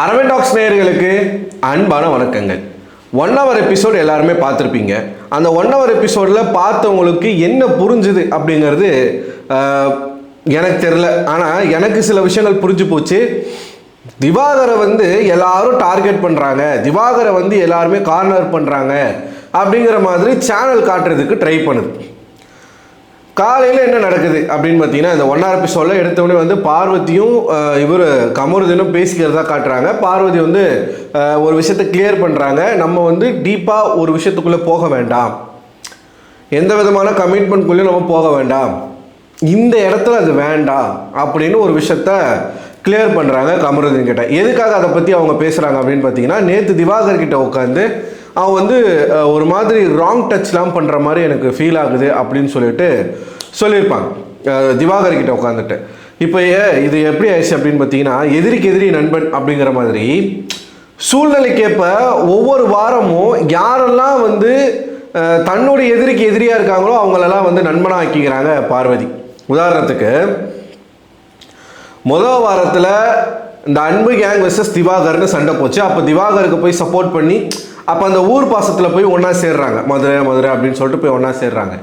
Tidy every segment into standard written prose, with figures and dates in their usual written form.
Aravind tax நேயர்களுக்கு அன்பான வணக்கங்கள். 1 hour எபிசோட் எல்லாருமே பார்த்துருப்பீங்க. அந்த 1 hour எபிசோடில் பார்த்தவங்களுக்கு என்ன புரிஞ்சுது அப்படிங்கிறது எனக்கு தெரில. ஆனால் எனக்கு சில விஷயங்கள் புரிஞ்சு போச்சு. திவாகரை எல்லாரும் டார்கெட் பண்ணுறாங்க, திவாகரை எல்லாருமே கார்னர் பண்ணுறாங்க அப்படிங்கிற மாதிரி சேனல் காட்டுறதுக்கு ட்ரை பண்ணுது. காலையில் என்ன நடக்குது அப்படின்னு பார்த்தீங்கன்னா, இந்த 1 hour எபிசோடில் எடுத்தவொடனே பார்வதியும் இவர் கமருதீனும் பேசிக்கிறதா காட்டுறாங்க. பார்வதி ஒரு விஷயத்தை கிளியர் பண்ணுறாங்க. நம்ம டீப்பாக ஒரு விஷயத்துக்குள்ளே போக வேண்டாம், எந்த விதமான கமிட்மெண்ட்குள்ளேயும் நம்ம போக வேண்டாம், இந்த இடத்துல அது வேண்டாம் அப்படின்னு ஒரு விஷயத்த கிளியர் பண்ணுறாங்க கமருதீன் கிட்ட. எதுக்காக அதை பற்றி அவங்க பேசுகிறாங்க அப்படின்னு பார்த்தீங்கன்னா, நேற்று திவாகர் கிட்ட உட்காந்து அவன் ஒரு மாதிரி ராங் டச்லாம் பண்ணுற மாதிரி எனக்கு ஃபீல் ஆகுது அப்படின்னு சொல்லியிருப்பாங்க திவாகர் கிட்ட உட்காந்துட்டு. இப்போ இது எப்படி ஆயிடுச்சு அப்படின்னு பார்த்தீங்கன்னா, எதிரிக்கு எதிரி நண்பன் அப்படிங்கிற மாதிரி சூழ்நிலைக்கேற்ப ஒவ்வொரு வாரமும் யாரெல்லாம் தன்னுடைய எதிரிக்கு எதிரியாக இருக்காங்களோ அவங்களெல்லாம் நண்பனாக ஆக்கிக்கிறாங்க பார்வதி. உதாரணத்துக்கு முதல் வாரத்தில் இந்த அன்பு கேங் வெர்சஸ் திவாகர்னு சண்டை போச்சு. அப்போ திவாகருக்கு போய் சப்போர்ட் பண்ணி அப்போ அந்த ஊர் பாசத்தில் போய் ஒன்றா சேர்றாங்க, மதுரை அப்படின்னு சொல்லிட்டு போய் ஒன்றா சேர்றாங்க.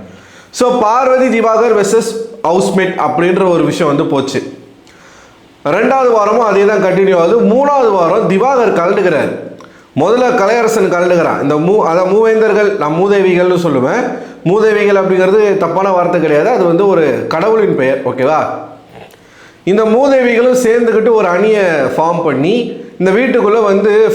So Parvathi Divakar versus housemate அப்படின்ற ஒரு விஷயம் போச்சு. 2வது வாரமும் அதே தான் கண்டினியூ ஆகுது. 3வது வாரம் திவாகர் கலந்துக்கிறார். முதல்ல கலையரசன் கலந்துக்கிறான். இந்த அதான் மூவேந்தர்கள், நான் மூதேவிகள்னு சொல்லுவேன். மூதேவிகள் அப்படிங்கிறது தப்பான வார்த்தை கிடையாது, அது ஒரு கடவுளின் பெயர், ஓகேவா? இந்த மூதேவிகளும் சேர்ந்துக்கிட்டு ஒரு அணியை ஃபார்ம் பண்ணி இந்த வீட்டுக்குள்ளே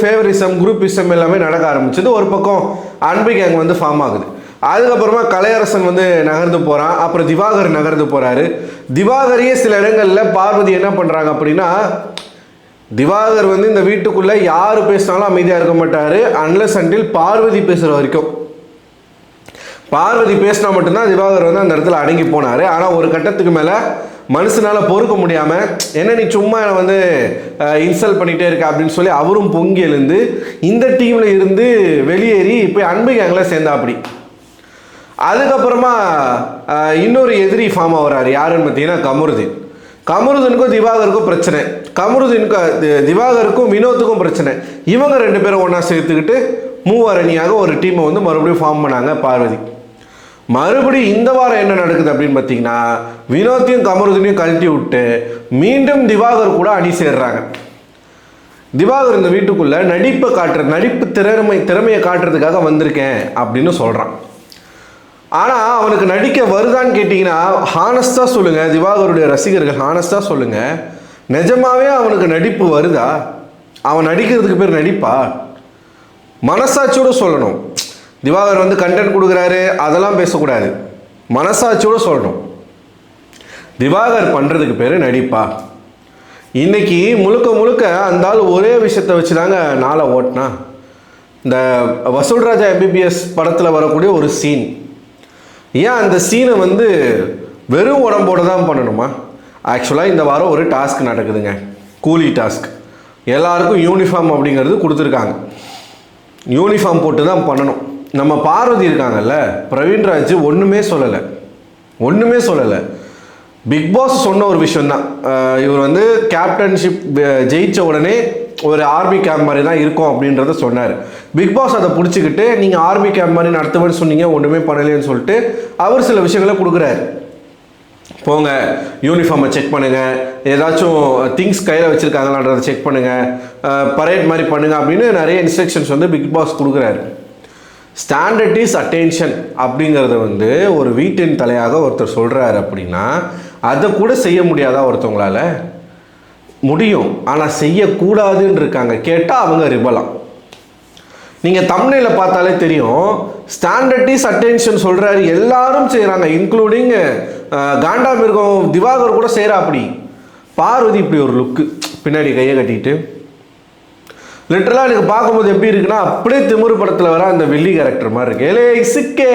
ஃபேவரிசம், குரூப்பிசம் எல்லாமே நடக்க ஆரம்பிச்சது. ஒரு பக்கம் அன்பு கேங் ஃபார்ம் ஆகுது. அதுக்கப்புறமா கலையரசன் நகர்ந்து போகிறான். அப்புறம் திவாகர் நகர்ந்து போகிறாரு. திவாகரையே சில இடங்களில் பார்வதி என்ன பண்ணுறாங்க அப்படின்னா, திவாகர் இந்த வீட்டுக்குள்ளே யார் பேசினாலும் அமைதியாக இருக்க மாட்டார், அன்லஸ் அன்டில் பார்வதி பேசுகிற வரைக்கும். பார்வதி பேசினா மட்டும்தான் திவாகர் அந்த இடத்துல அடங்கி போனார். ஆனால் ஒரு கட்டத்துக்கு மேலே மனுஷனால் பொறுக்க முடியாமல், என்ன நீ சும்மா இன்சல்ட் பண்ணிகிட்டே இருக்க அப்படின்னு சொல்லி அவரும் பொங்கி எழுந்து இந்த டீமில் இருந்து வெளியேறி போய் அன்பு கேங்கில் சேர்ந்தா. அப்படி அதுக்கப்புறமா இன்னொரு எதிரி ஃபார்ம் ஆகிறாரு. யாருன்னு பார்த்தீங்கன்னா கமருதீன். கமருதீனுக்கும் திவாகருக்கும் பிரச்சனை, திவாகருக்கும் வினோத்துக்கும் பிரச்சனை. இவங்க 2 பேரும் ஒன்றா சேர்த்துக்கிட்டு மூவரணியாக ஒரு டீமை மறுபடியும் ஃபார்ம் பண்ணாங்க பார்வதி. மறுபடியும் இந்த வாரம் என்ன நடக்குது அப்படின்னு பார்த்தீங்கன்னா, வினோத்தையும் கமருதீனையும் கழட்டி விட்டு மீண்டும் திவாகர் கூட அணி சேர்றாங்க. திவாகர் இந்த வீட்டுக்குள்ளே நடிப்பு திறமையை காட்டுறதுக்காக வந்திருக்கேன் அப்படின்னு சொல்கிறான். ஆனால் அவனுக்கு நடிக்க வருதான்னு கேட்டிங்கன்னா, ஹானஸ்டாக சொல்லுங்கள் திவாகருடைய ரசிகர்கள், ஹானஸ்டாக சொல்லுங்கள், நிஜமாவே அவனுக்கு நடிப்பு வருதா? அவன் நடிக்கிறதுக்கு பேர் நடிப்பா? மனசாட்சியோடு சொல்லணும். திவாகர் கண்டென்ட் கொடுக்குறாரு அதெல்லாம் பேசக்கூடாது, மனசாட்சியோடு சொல்லணும். திவாகர் பண்ணுறதுக்கு பேர் நடிப்பா? இன்றைக்கி முழுக்க அந்த ஆள் ஒரே விஷயத்தை வச்சு தாங்க நாளை ஓட்டினா. இந்த வசூல்ராஜா எம்பிபிஎஸ் படத்தில் வரக்கூடிய ஒரு சீன், ஏன் அந்த சீனை வெறும் உடம்போடு தான் பண்ணணுமா? ஆக்சுவலாக இந்த வாரம் ஒரு டாஸ்க் நடக்குதுங்க, கூலி டாஸ்க். எல்லாருக்கும் யூனிஃபார்ம் அப்படிங்கிறது கொடுத்துருக்காங்க. யூனிஃபார்ம் போட்டு தான் பண்ணணும். நம்ம பார்வதி இருக்காங்கல்ல, பிரவீன்ராஜ் ஒன்றுமே சொல்லலை. பிக் பாஸ் சொன்ன ஒரு விஷயந்தான், இவர் கேப்டன்ஷிப் ஜெயித்த உடனே ஒரு ஆர்மி கேம்ப் மாதிரி தான் இருக்கும் அப்படின்றத சொன்னார். பிக் பாஸ் அதை பிடிச்சிக்கிட்டு நீங்கள் ஆர்மி கேம்ப் மாதிரி நடத்துவேன்னு சொன்னீங்க, ஒன்றுமே பண்ணலேன்னு சொல்லிட்டு அவர் சில விஷயங்களை கொடுக்குறாரு. போங்க யூனிஃபார்மை செக் பண்ணுங்கள், ஏதாச்சும் திங்ஸ் கையில் வச்சுருக்காங்களான்றதை செக் பண்ணுங்கள், பரேட் மாதிரி பண்ணுங்கள் அப்படின்னு நிறைய இன்ஸ்ட்ரக்ஷன்ஸ் பிக் பாஸ் கொடுக்குறாரு. ஸ்டாண்டர்ட் இஸ் அட்டென்ஷன் அப்படிங்கிறத ஒரு வீட்டின் தலையாக ஒருத்தர் சொல்கிறாரு அப்படின்னா, அதை கூட செய்ய முடியாதா ஒருத்தவங்களால? முடியும், ஆனால் செய்யக்கூடாதுன்னு இருக்காங்க. கேட்டால் அவங்க ரிபலாம். நீங்கள் தம்ப்நெயில பார்த்தாலே தெரியும், ஸ்டாண்டர்ட் இஸ் அட்டென்ஷன் சொல்கிறாரு, எல்லாரும் செய்கிறாங்க, இன்க்ளூடிங் காண்டாமிருகம் திவாகர் கூட செய்கிறா. அப்படி பார்வதி இப்படி ஒரு லுக்கு, பின்னாடி கையை கட்டிட்டு லிட்டரலாக எனக்கு பார்க்கும்போது எப்படி இருக்குன்னா, அப்படியே திமிரு படத்தில் வர அந்த வில்லி கேரக்டர் மாதிரி இருக்கு. ஏலே இசுக்கே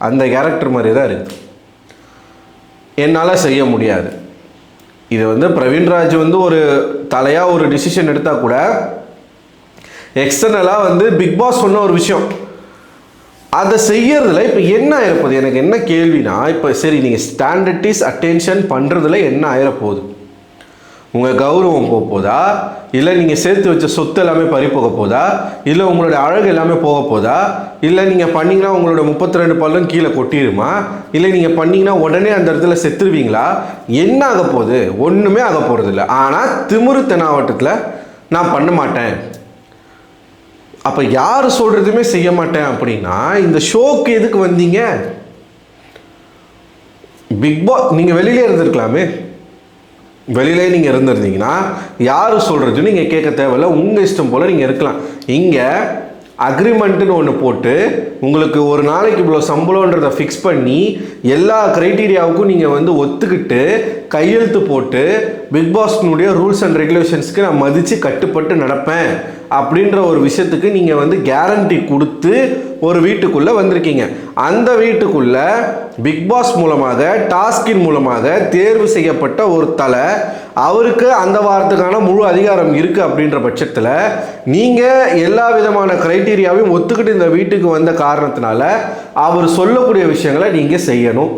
அந்த கேரக்டர் மாதிரி தான் இருக்குது. என்னால் செய்ய முடியாது. இது பிரவீன்ராஜ் ஒரு தலையாக ஒரு டிசிஷன் எடுத்தால் கூட எக்ஸ்டர்னலாக பிக் பாஸ் சொன்ன ஒரு விஷயம் அதை செய்யறதுல இப்போ என்ன ஆயிரப்போகுது? எனக்கு என்ன கேள்வினா, இப்போ சரி நீங்கள் ஸ்டாண்டர்ட் இஸ் அட்டென்ஷன் பண்ணுறதுல என்ன ஆயிரப்போகுது? உங்கள் கௌரவம் போக போதா, இல்லை நீங்கள் சேர்த்து வச்ச சொத்து எல்லாமே பறி போக போதா, இல்லை உங்களுடைய அழகு எல்லாமே போக போதா, இல்லை நீங்கள் பண்ணிங்கன்னா உங்களோட 32 பல்லும் கீழே கொட்டிடுமா, இல்லை நீங்கள் பண்ணிங்கன்னா உடனே அந்த இடத்துல செத்துருவீங்களா? என்ன ஆக போகுது? ஒன்றுமே ஆக போகிறது இல்லை. ஆனால் திமிரு தெனாவட்டத்தில் நான் பண்ண மாட்டேன். அப்போ யார் சொல்கிறதுமே செய்ய மாட்டேன் அப்படின்னா இந்த ஷோக்கு எதுக்கு வந்தீங்க? பிக் பாஸ் நீங்கள் வெளியிலே இருந்திருக்கலாமே. வெளியிலே நீங்கள் இருந்திருந்தீங்கன்னா யார் சொல்கிறது நீங்கள் கேட்க தேவையில்லை, உங்கள் இஷ்டம் போல் நீங்கள் இருக்கலாம். இங்கே அக்ரிமெண்ட்டுன்னு ஒன்று போட்டு உங்களுக்கு ஒரு நாளைக்கு இவ்வளோ சம்பளன்றதை ஃபிக்ஸ் பண்ணி எல்லா க்ரைட்டீரியாவுக்கும் நீங்கள் வந்து ஒத்துக்கிட்டு கையெழுத்து போட்டு பிக் பாஸ்னுடைய ரூல்ஸ் அண்ட் ரெகுலேஷன்ஸ்க்கு நான் மதித்து கட்டுப்பட்டு நடப்பேன் அப்படின்ற ஒரு விஷயத்துக்கு நீங்கள் வந்து கேரண்டி கொடுத்து ஒரு வீட்டுக்குள்ளே வந்திருக்கீங்க. அந்த வீட்டுக்குள்ளே பிக் பாஸ் மூலமாக டாஸ்கின் மூலமாக தேர்வு செய்யப்பட்ட ஒரு தலை, அவருக்கு அந்த வாரத்துக்கான முழு அதிகாரம் இருக்குது. அப்படின்ற பட்சத்தில் நீங்கள் எல்லா விதமான க்ரைட்டீரியாவையும் ஒத்துக்கிட்டு இந்த வீட்டுக்கு வந்த காரணத்தினால அவர் சொல்லக்கூடிய விஷயங்களை நீங்கள் செய்யணும்.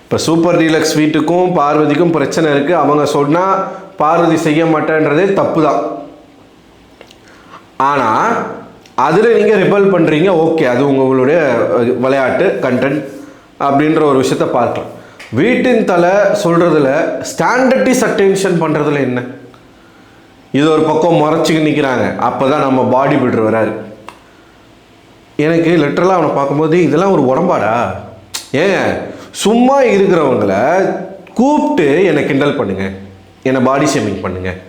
இப்போ சூப்பர் டீலக்ஸ் வீட்டுக்கும் பார்வதிக்கும் பிரச்சனை இருக்குது. அவங்க சொன்னால் பார்வதி செய்ய மாட்டேன்றதே தப்பு தான். ஆனால் அதில் நீங்கள் ரிபல் பண்ணுறீங்க, ஓகே, அது உங்களுடைய விளையாட்டு கண்டென்ட் அப்படின்ற ஒரு விஷயத்தை பார்க்கலாம். வீட்டின் தலை சொல்கிறதுல ஸ்டாண்டர்டிஸ் அட்டென்ஷன் பண்ணுறதுல என்ன? இது ஒரு பக்கம் முறைச்சிக்கு நிற்கிறாங்க. அப்போ தான் நம்ம பாடி பில்டர் வராரு. எனக்கு லிட்டரலாக அவனை பார்க்கும்போது இதெல்லாம் ஒரு உடம்பாடா? ஏங்க சும்மா இருக்கிறவங்கள கூப்பிட்டு என்னை கிண்டல் பண்ணுங்கள், என்னை பாடி ஷேமிங் பண்ணுங்கள்.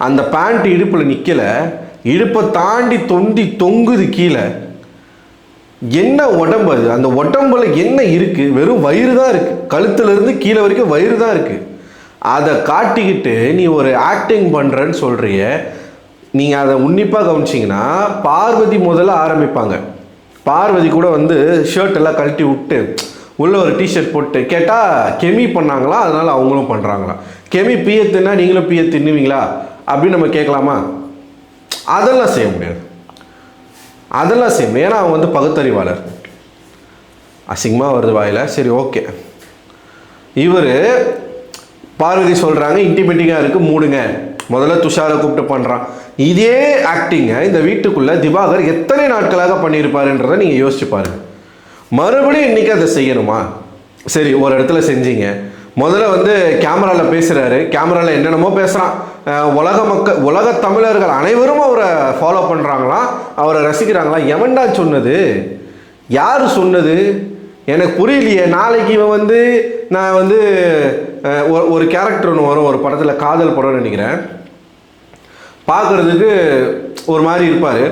அந்த பேண்ட் இடுப்பில் நிற்கலை, இடுப்பை தாண்டி தொங்குது கீழே. என்ன உடம்பு அது? அந்த உடம்புல என்ன இருக்குது? வெறும் வயிறு தான் இருக்குது. கழுத்துலேருந்து கீழே வரைக்கும் வயிறு தான் இருக்குது. அதை காட்டிக்கிட்டு நீ ஒரு ஆக்டிங் பண்ணுறன்னு சொல்கிறிய. நீங்கள் அதை உன்னிப்பாக கவனிச்சிங்கன்னா பார்வதி முதல்ல ஆரம்பிப்பாங்க. பார்வதி கூட வந்து ஷர்ட் எல்லாம் கழட்டி விட்டு உள்ள ஒரு டிஷர்ட் போட்டு கேட்டால் கெமி பண்ணாங்களா, அதனால் அவங்களும் பண்ணுறாங்களா? கெமி பிய தின்னா நீங்களும் பிய தின்னுவீங்களா அப்படின்னு நம்ம கேட்கலாமா? அதெல்லாம் செய்ய முடியாது. அதெல்லாம் செய்யணும். ஏன்னா அவங்க வந்து பகுத்தறிவாளர். அசிங்கமாக வருது வாயில். சரி, ஓகே. இவர் பார்வதி சொல்கிறாங்க இன்டிமேட்டிங்காக இருக்குது, மூடுங்க. முதல்ல துஷாரை கூப்பிட்டு பண்ணுறான். இதே ஆக்டிங்கை இந்த வீட்டுக்குள்ளே திவாகர் எத்தனை நாட்களாக பண்ணியிருப்பாருன்றதை நீங்கள் யோசிச்சு பாருங்கள். மறுபடியும் இன்றைக்கி அதை செய்யணுமா? சரி, ஒரு இடத்துல செஞ்சீங்க. முதல்ல வந்து கேமராவில் பேசுகிறாரு. கேமராவில் என்னென்னமோ பேசுகிறான். உலக தமிழர்கள் அனைவரும் அவரை ஃபாலோ பண்ணுறாங்களாம், அவரை ரசிக்கிறாங்களா. எவன்டா சொன்னது? யார் சொன்னது? எனக்கு புரியலையே. நாளைக்கு இவன் வந்து நான் வந்து ஒரு கேரக்டர் ஒன்று வரும் ஒரு படத்தில், காதல் படம்னு நினைக்கிறேன். பார்க்குறதுக்கு ஒரு மாதிரி இருப்பார்.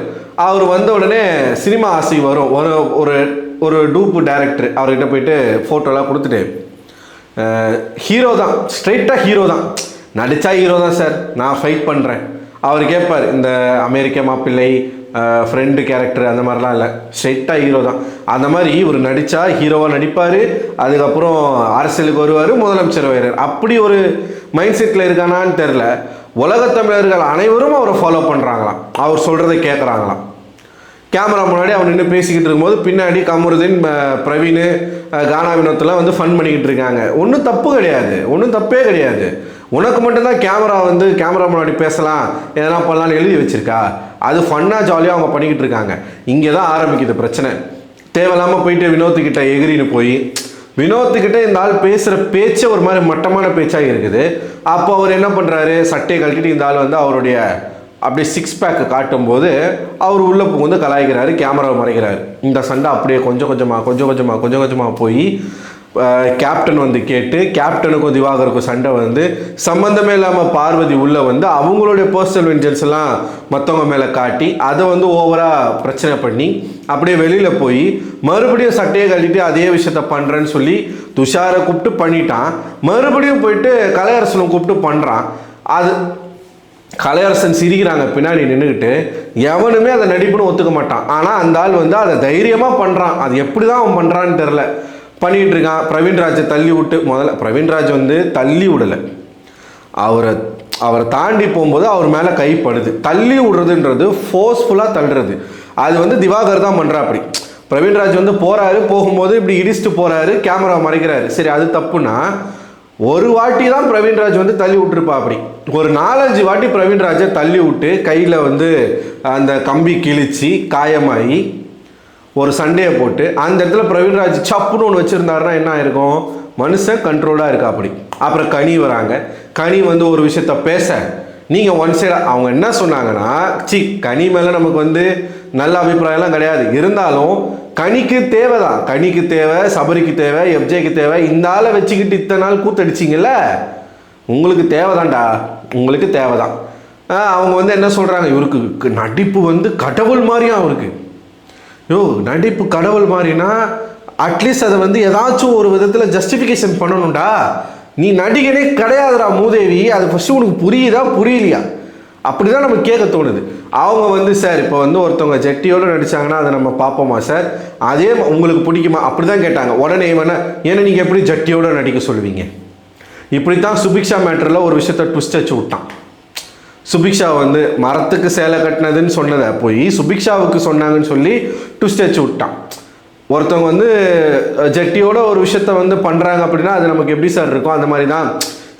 அவர் வந்த உடனே சினிமா ஆசை வரும். ஒரு ஒரு டூப்பு டைரக்டர் அவர்கிட்ட போயிட்டு ஃபோட்டோலாம் கொடுத்துட்டு, ஹீரோ தான், ஸ்ட்ரெயிட்டாக ஹீரோ தான், நடித்தா ஹீரோ தான் சார், நான் ஃபைட் பண்ணுறேன். அவர் கேட்பார், இந்த அமெரிக்க மாப்பிள்ளை ஃப்ரெண்டு கேரக்டர் அந்த மாதிரிலாம் இல்லை, ஸ்ட்ரெயிட்டாக ஹீரோ தான். அந்த மாதிரி இவர் நடித்தா ஹீரோவாக நடிப்பார். அதுக்கப்புறம் அரசியலுக்கு வருவார், முதலமைச்சர் வருவார். அப்படி ஒரு மைண்ட் செட்டில் இருக்கானான்னு தெரில. உலகத்தமிழர்கள் அனைவரும் அவரை ஃபாலோ பண்ணுறாங்களாம், அவர் சொல்கிறத கேட்குறாங்களாம். கேமரா முன்னாடி அவன் நின்று பேசிக்கிட்டு இருக்கும்போது பின்னாடி கமருதீன், பிரவீன், கானா வினோத்லாம் வந்து ஃபன் பண்ணிக்கிட்டு இருக்காங்க. ஒன்றும் தப்பு கிடையாது, ஒன்றும் தப்பே கிடையாது. உனக்கு மட்டும்தான் கேமரா முன்னாடி பேசலாம், எதனா பண்ணலான்னு எழுதி வச்சிருக்கா? அது ஃபன்னாக ஜாலியாக அவங்க பண்ணிக்கிட்டு இருக்காங்க. இங்கே தான் ஆரம்பிக்குது பிரச்சனை. தேவையில்லாமல் போயிட்டு வினோத்துக்கிட்ட எகிரின்னு போய் வினோத்துக்கிட்ட இந்த ஆள் பேசுகிற பேச்சை ஒரு மாதிரி மட்டமான பேச்சாக இருக்குது. அப்போ அவர் என்ன பண்ணுறாரு, சட்டையை கழட்டிட்டு இந்த ஆள் வந்து அவருடைய அப்படியே 6 பேக்கு காட்டும்போது அவர் உள்ளே புகுந்து கலாய்க்கிறாரு, கேமராவை மறைக்கிறாரு. இந்த சண்டை அப்படியே கொஞ்சம் கொஞ்சமாக போய் கேப்டன் வந்து கேட்டு, கேப்டனுக்கும் திவாகருக்கும் சண்டை வந்து சம்மந்தமே இல்லாமல் பார்வதி உள்ளே வந்து அவங்களுடைய பர்சனல் வெஞ்சன்ஸ் எல்லாம் மற்றவங்க மேலே காட்டி அதை வந்து ஓவராக பிரச்சனை பண்ணி அப்படியே வெளியில் போய் மறுபடியும் சட்டையை கட்டிட்டு அதே விஷயத்த பண்ணுறேன்னு சொல்லி துஷாரை கூப்பிட்டு பண்ணிட்டான். மறுபடியும் போயிட்டு கலையரசனை கூப்பிட்டு பண்ணுறான். அது கலையரசன் சிரிக்கிறாங்க பின்னாடி நின்றுக்கிட்டு. எவனுமே அதை நடிப்புன்னு ஒத்துக்க மாட்டான். ஆனால் அந்த ஆள் வந்து அதை தைரியமாக பண்ணுறான். அது எப்படி தான் அவன் பண்ணுறான்னு தெரில, பண்ணிகிட்டு இருக்கான். பிரவீன்ராஜை தள்ளி விட்டு, முதல்ல பிரவீன்ராஜ் வந்து தள்ளி விடலை, அவரை தாண்டி போகும்போது அவர் மேலே கைப்படுது. தள்ளி விடுறதுன்றது ஃபோர்ஸ்ஃபுல்லாக தள்ளுறது, அது வந்து திவாகர் தான் பண்ணுறா. அப்படி பிரவீன்ராஜ் வந்து போகிறாரு, போகும்போது இப்படி இடிச்சுட்டு போகிறாரு, கேமரா மறைக்கிறாரு. சரி, அது தப்புனா ஒரு வாட்டி தான் பிரவீன்ராஜ் வந்து தள்ளி விட்டுருப்பா. அப்படி ஒரு 4-5 வாட்டி பிரவீன்ராஜை தள்ளி விட்டு கையில் வந்து அந்த கம்பி கிழிச்சு காயமாகி ஒரு சண்டையை போட்டு அந்த இடத்துல பிரவீன்ராஜ் சப்புன்னு ஒன்று வச்சுருந்தாருன்னா என்ன ஆயிருக்கும், மனுஷன் கண்ட்ரோலாக இருக்கா. அப்படி அப்புறம் கனி வராங்க. கனி வந்து ஒரு விஷயத்த பேச நீங்கள் ஒன் சைடாக அவங்க என்ன சொன்னாங்கன்னா, கனி மேலே நமக்கு வந்து நல்ல அபிப்பிராயம்லாம் கிடையாது, இருந்தாலும் கனிக்கு தேவை தான், கனிக்கு தேவை, சபரிக்கு தேவை, எஃப்ஜேக்கு தேவை. இந்த ஆளை வச்சுக்கிட்டு இத்தனை நாள் கூத்தடிச்சிங்கல்ல, உங்களுக்கு தேவைதான்டா, உங்களுக்கு தேவைதான். அவங்க வந்து என்ன சொல்கிறாங்க, இவருக்கு நடிப்பு வந்து கடவுள் மாதிரியும் அவருக்கு. நடிப்பு கடவுள் மாதிரினா அட்லீஸ்ட் அதை வந்து ஏதாச்சும் ஒரு விதத்தில் ஜஸ்டிஃபிகேஷன் பண்ணணும்டா. நீ நடிகனே கிடையாதுடா மூதேவி, அது ஃபஸ்ட்டு உனக்கு புரியுதா புரியலையா, அப்படி தான் நம்ம கேட்க தோணுது. அவங்க வந்து சார் இப்போ வந்து ஒருத்தவங்க ஜட்டியோடு நடித்தாங்கன்னா அதை நம்ம பார்ப்போமா சார், அதே உங்களுக்கு பிடிக்குமா அப்படி தான் கேட்டாங்க. உடனே ஏன்னா நீங்கள் எப்படி ஜட்டியோடு நடிக்க சொல்லுவீங்க. இப்படி தான் சுபிக்ஷா மேட்டரில் ஒரு விஷயத்த ட்விஸ்ட் வச்சு விட்டான். சுபிக்ஷா வந்து மரத்துக்கு சேலை கட்டினதுன்னு சொன்னதை போய் சுபிக்ஷாவுக்கு சொன்னாங்கன்னு சொல்லி ட்விஸ்ட் வச்சு விட்டான். ஒருத்தவங்க வந்து ஜட்டியோட ஒரு விஷயத்த வந்து பண்ணுறாங்க அப்படின்னா அது நமக்கு எப்படி சார் இருக்கும், அந்த மாதிரி தான்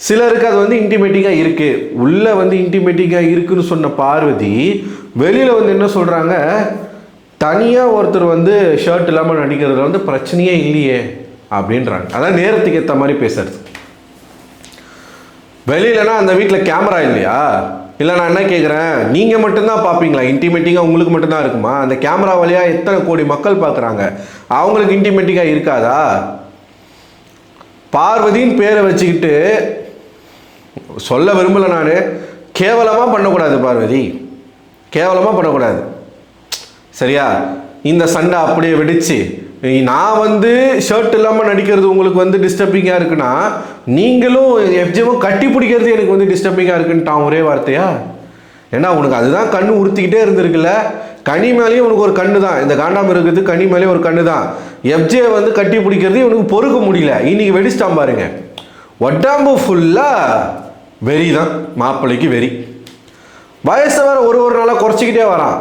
சிலருக்கு அது வந்து இன்டிமேட்டிங்காக இருக்குது. உள்ளே வந்து இன்டிமேட்டிங்காக இருக்குதுன்னு சொன்ன பார்வதி வெளியில் வந்து என்ன சொல்கிறாங்க, தனியாக ஒருத்தர் வந்து ஷர்ட் இல்லாமல் நடிக்கிறதுல வந்து பிரச்சனையே இல்லையே அப்படின்றாங்க. அதான் நேரத்துக்கு ஏற்ற மாதிரி பேசுறது. வெளியிலனா அந்த வீட்டில் கேமரா இல்லையா, இல்லை நான் என்ன கேட்குறேன், நீங்கள் மட்டும்தான் பார்ப்பீங்களா, இன்டிமேட்டிங்காக உங்களுக்கு மட்டும்தான் இருக்குமா, அந்த கேமரா வழியாக எத்தனை கோடி மக்கள் பார்க்குறாங்க, அவங்களுக்கு இன்டிமேட்டிங்காக இருக்காதா. பார்வதின்னு பேரை வச்சுக்கிட்டு சொல்ல விரும்பலை, நான் கேவலமாக பண்ணக்கூடாது பார்வதி, கேவலமாக பண்ணக்கூடாது சரியா. இந்த சண்டை அப்படியே வெடிச்சு நான் வந்து ஷர்ட் இல்லாமல் நடிக்கிறது உங்களுக்கு வந்து டிஸ்டர்பிங்காக இருக்குன்னா, நீங்களும் எஃப்ஜேவும் கட்டி பிடிக்கிறது எனக்கு வந்து டிஸ்டர்பிங்காக இருக்குன்ட்டான் ஒரே வார்த்தையா. ஏன்னா உனக்கு அதுதான் கண்ணு உறுத்திக்கிட்டே இருந்திருக்குல்ல, கனி மேலேயும் உனக்கு ஒரு கண்ணு தான், இந்த காண்டாம இருக்குது கனி மேலேயும் ஒரு கண்ணு தான். எஃப்ஜே வந்து கட்டி பிடிக்கிறது இவனுக்கு பொறுக்க முடியல, இன்னைக்கு வெடிச்சிட்டான் பாருங்க. உடம்பு ஃபுல்லாக வெறி தான், மாப்பிள்ளைக்கு வெறி. வயசை வேற ஒரு நாளாக குறைச்சிக்கிட்டே வரான்.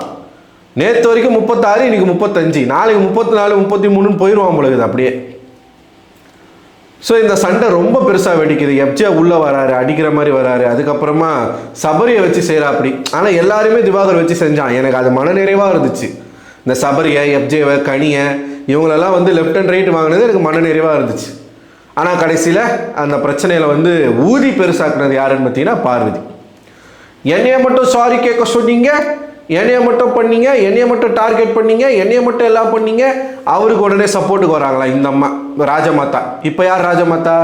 நேற்று வரைக்கும் 36, இன்னைக்கு 35, நாளைக்கு 34, 33 போயிடுவான் பொழுது அப்படியே. ஸோ இந்த சண்டை ரொம்ப பெருசாக வெடிக்குது. எஃப்ஜே உள்ளே வராரு, அடிக்கிற மாதிரி வராரு. அதுக்கப்புறமா சபரியை வச்சு செய்கிறா அப்படி. ஆனால் எல்லாருமே திவாகர் வச்சு செஞ்சான். எனக்கு அது மனநிறைவாக இருந்துச்சு. இந்த சபரியை, எஃப்ஜேவை, கனியை இவங்களெல்லாம் வந்து லெஃப்ட் அண்ட் ரைட் வாங்கினது எனக்கு மனநிறைவாக இருந்துச்சு. ஆனால் கடைசியில் அந்த பிரச்சனையில் வந்து ஊதி பெருசாக்குனது யாருன்னு பார்த்தீங்கன்னா பார்வதி. என்னைய மட்டும் சாரி கேட்க சொன்னீங்க, என்னைய மட்டும் பண்ணீங்க, என்னைய மட்டும் டார்கெட் பண்ணீங்க, என்னைய மட்டும் எல்லாம் பண்ணீங்க. அவருக்கு உடனே சப்போர்ட்டுக்கு வராங்களா இந்த அம்மா ராஜமாதா. இப்போ யார் ராஜமாதா?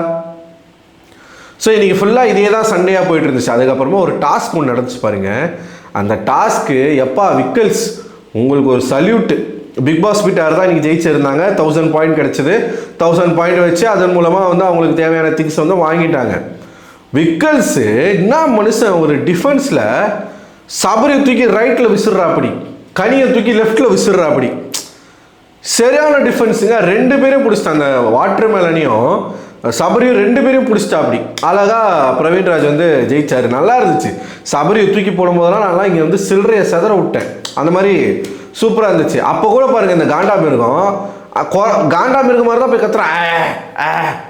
ஸோ இன்றைக்கி ஃபுல்லாக இதே தான் சண்டையாக போயிட்டு இருந்துச்சு. அதுக்கப்புறமா ஒரு டாஸ்க் ஒன்று நடந்துச்சு பாருங்கள். அந்த டாஸ்க்கு எப்பா விக்கல்ஸ் உங்களுக்கு ஒரு சல்யூட்டு. பிக் பாஸ் வீட்டார் தான் இன்றைக்கி ஜெயிச்சிருந்தாங்க. 1000 பாயிண்ட் கிடச்சிது. 1000 பாயிண்ட் வச்சு அதன் மூலமாக வந்து அவங்களுக்கு தேவையான திங்ஸ் வந்து வாங்கிட்டாங்க. விக்கல்ஸு என்ன மனுஷன், ஒரு டிஃபென்ஸில் சபரியை தூக்கி ரைட்டில் விசிறா அப்படி, கனியை தூக்கி லெஃப்டில் விசிறா அப்படி. சரியான டிஃபென்ஸுங்க. 2 பேரையும் பிடிச்சிட்டா, அந்த வாட்டர் மேலனையும் சபரியும் 2 பேரையும் பிடிச்சிட்டா அப்படி. அழகாக பிரவீன்ராஜ் வந்து ஜெயிச்சார். நல்லா இருந்துச்சு. சபரியை தூக்கி போடும்போதெல்லாம் நல்லா இங்கே வந்து சில்லறையை செதற விட்டேன். அந்த மாதிரி சூப்பராக இருந்துச்சு. அப்போ கூட பாருங்கள், இந்த காண்டாமிருகம் மாதிரி தான் போய் கத்துறான்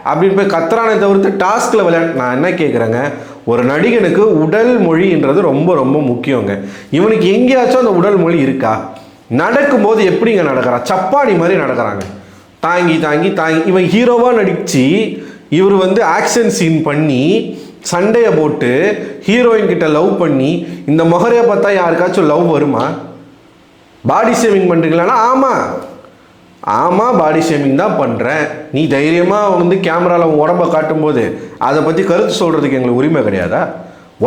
அப்படின்னு போய் கத்துறானே தவிர்த்து டாஸ்கில் விளையாட்டு. நான் என்ன கேட்குறேங்க, ஒரு நடிகனுக்கு உடல் மொழின்றது ரொம்ப ரொம்ப முக்கியங்க. இவனுக்கு எங்கேயாச்சும் அந்த உடல் மொழி இருக்கா? நடக்கும்போது எப்படிங்க நடக்கிறான்? சப்பானி மாதிரி நடக்கிறாங்க, தாங்கி தாங்கி தாங்கி. இவன் ஹீரோவாக நடித்து இவர் வந்து ஆக்ஷன் சீன் பண்ணி சண்டையை போட்டு ஹீரோயின் கிட்ட லவ் பண்ணி இந்த முகரையை பார்த்தா யாருக்காச்சும் லவ் வருமா? பாடி ஷேமிங் பண்ணுறீங்களான்னா ஆமாம் பாடி ஷேமிங் தான் பண்ணுறேன். நீ தைரியமாக வந்து கேமராவில் உடம்பை காட்டும்போது அதை பற்றி கருத்து சொல்கிறதுக்கு எங்களுக்கு உரிமை கிடையாதா?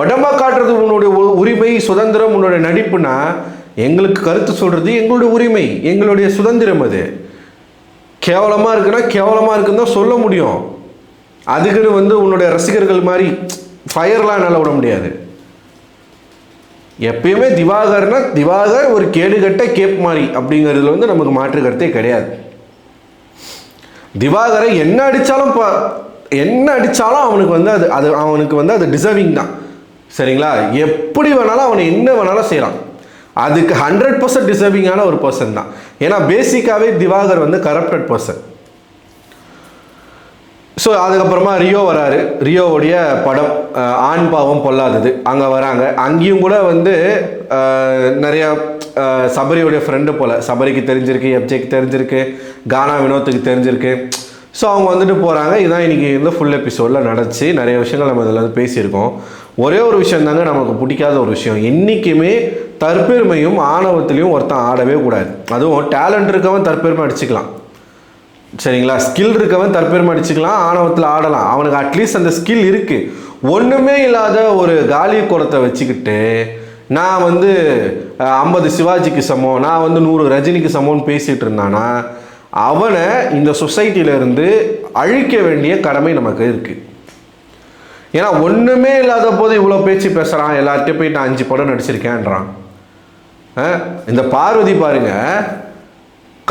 உடம்பை காட்டுறது உன்னுடைய உரிமை, சுதந்திரம், உன்னுடைய நடிப்புனா எங்களுக்கு கருத்து சொல்கிறது எங்களுடைய உரிமை, எங்களுடைய சுதந்திரம். அது கேவலமாக இருக்குன்னா கேவலமாக இருக்குன்னு தான் சொல்ல முடியும். அதுக்குன்னு வந்து உன்னுடைய ரசிகர்கள் மாதிரி ஃபயர்லாம் என்னால் விட முடியாது. எப்பயுமே திவாகர்னா திவாகர் ஒரு கேடுகட்ட கேப் மாதிரி அப்படிங்கிறதுல வந்து நமக்கு மாற்று கருத்தே கிடையாது. திவாகரை என்ன அடித்தாலும் அவனுக்கு வந்து அது அவனுக்கு வந்து அது டிசர்விங் தான். சரிங்களா? எப்படி வேணாலும் அவனை என்ன வேணாலும் செய்யலாம். அதுக்கு 100% டிசர்விங்கான ஒரு பர்சன் தான். ஏன்னா பேசிக்காகவே திவாகர் வந்து கரப்டட் பர்சன். ஸோ அதுக்கப்புறமா ரியோ வராரு. ரியோவுடைய படம் ஆண் பாவம் பொல்லாதது, அங்கே வராங்க. அங்கேயும் கூட வந்து நிறையா சபரியோடைய ஃப்ரெண்டு போல், சபரிக்கு தெரிஞ்சிருக்கு, எப்ஜேக்கு தெரிஞ்சிருக்கு, கானா வினோத்துக்கு தெரிஞ்சிருக்கு. ஸோ அவங்க வந்துட்டு போகிறாங்க. இதுதான் இன்றைக்கி இந்த ஃபுல் எபிசோடில் நடந்துச்சு. நிறைய விஷயங்கள் நம்ம இதில் வந்து பேசியிருக்கோம். ஒரே ஒரு விஷயம் தாங்க நமக்கு பிடிக்காத ஒரு விஷயம், என்றைக்குமே தற்பெருமையும் ஆணவத்திலையும் ஒருத்தன் ஆடவே கூடாது. அதுவும் டேலண்ட் இருக்கவன் தற்பெருமை அடிச்சுக்கலாம், சரிங்களா? ஸ்கில் இருக்கவன் தற்பெருமை அடிச்சுக்கலாம், ஆணவத்தில் ஆடலாம். அவனுக்கு அட்லீஸ்ட் அந்த ஸ்கில் இருக்குது. ஒன்றுமே இல்லாத ஒரு காலி குடத்தை வச்சுக்கிட்டு நான் வந்து 50 சிவாஜிக்கு சமம், நான் வந்து 100 ரஜினிக்கு சமம்னு பேசிகிட்டு இருந்தானா அவனை இந்த சொசைட்டியிலேருந்து அழிக்க வேண்டிய கடமை நமக்கு இருக்குது. ஏன்னா ஒன்றுமே இல்லாத போது இவ்வளோ பேச்சு பேசுகிறான், எல்லார்ட்டையும் போய் நான் 5 படம் நடிச்சிருக்கேன்றான். இந்த பார்வதி பாருங்க,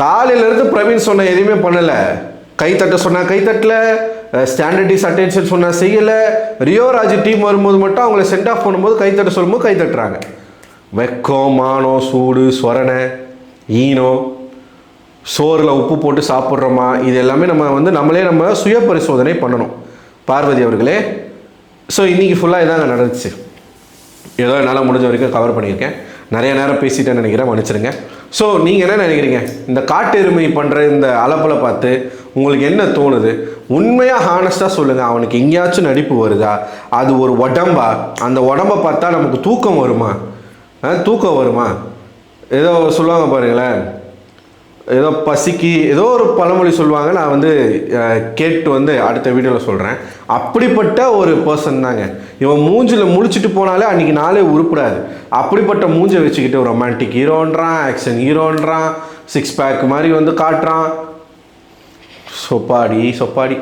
காலையிலேருந்து பிரவீன் சொன்ன எதுவுமே பண்ணலை. கைத்தட்ட சொன்னால் கைத்தட்டல, ஸ்டாண்டர்டிஸ் அட்டென்ஷன் சொன்னால் செய்யலை. ரியோராஜ் டீம் வரும்போது மட்டும் அவங்கள சென்ட் ஆஃப் பண்ணும்போது கைத்தட்ட சொல்லும்போது கைத்தட்டுறாங்க. வெக்கம், மானம், சூடு, சொரணை, ஈனோ, சோறில் உப்பு போட்டு சாப்பிட்றோமா, இது எல்லாமே நம்ம வந்து நம்ம சுய பரிசோதனை பண்ணணும் பார்வதி அவர்களே. ஸோ இன்றைக்கி ஃபுல்லாக இதாங்க நடந்துச்சு. ஏதோ என்னால் முடிஞ்ச வரைக்கும் கவர் பண்ணியிருக்கேன். நிறைய நேரம் பேசிட்டேன்னு நினைக்கிறேன், மன்னிச்சிருங்க. ஸோ நீங்கள் என்ன நினைக்கிறீங்க? இந்த காட்டு எருமை பண்ணுற இந்த அலப்பலை பார்த்து உங்களுக்கு என்ன தோணுது? உண்மையாக ஹானஸ்ட்டாக சொல்லுங்கள். அவனுக்கு எங்கேயாச்சும் நடிப்பு வருதா? அது ஒரு உடம்பா? அந்த உடம்பை பார்த்தா நமக்கு தூக்கம் வருமா? தூக்கம் வருமா? ஏதோ சொல்லுவாங்க பாருங்களேன், ஏதோ பசிக்கு ஏதோ ஒரு பழமொழி சொல்லுவாங்க. நான் வந்து கேட்டு வந்து அடுத்த வீடியோவில் சொல்கிறேன். அப்படிப்பட்ட ஒரு பர்சன் தாங்க இவன். மூஞ்சில் முழிச்சிட்டு போனாலே அன்றைக்கி நாளே உருப்படாது. அப்படிப்பட்ட மூஞ்சை வச்சுக்கிட்டு ஒரு ரொமான்டிக் ஹீரோன்றான், ஆக்ஷன் ஹீரோன்றான், 6 பேக் மாதிரி வந்து காட்டுறான். சொப்பாடி.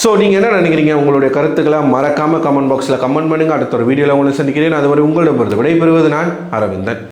ஸோ நீங்கள் என்ன நினைக்கிறீங்க? உங்களுடைய கருத்துக்களை மறக்காமல் கமெண்ட் பாக்ஸில் கமெண்ட் பண்ணுங்கள். அடுத்த ஒரு வீடியோவில் உங்களை சந்திக்கிறேன். அதுவரை உங்களிடம் விடைபெறுவது நான் அரவிந்தன்.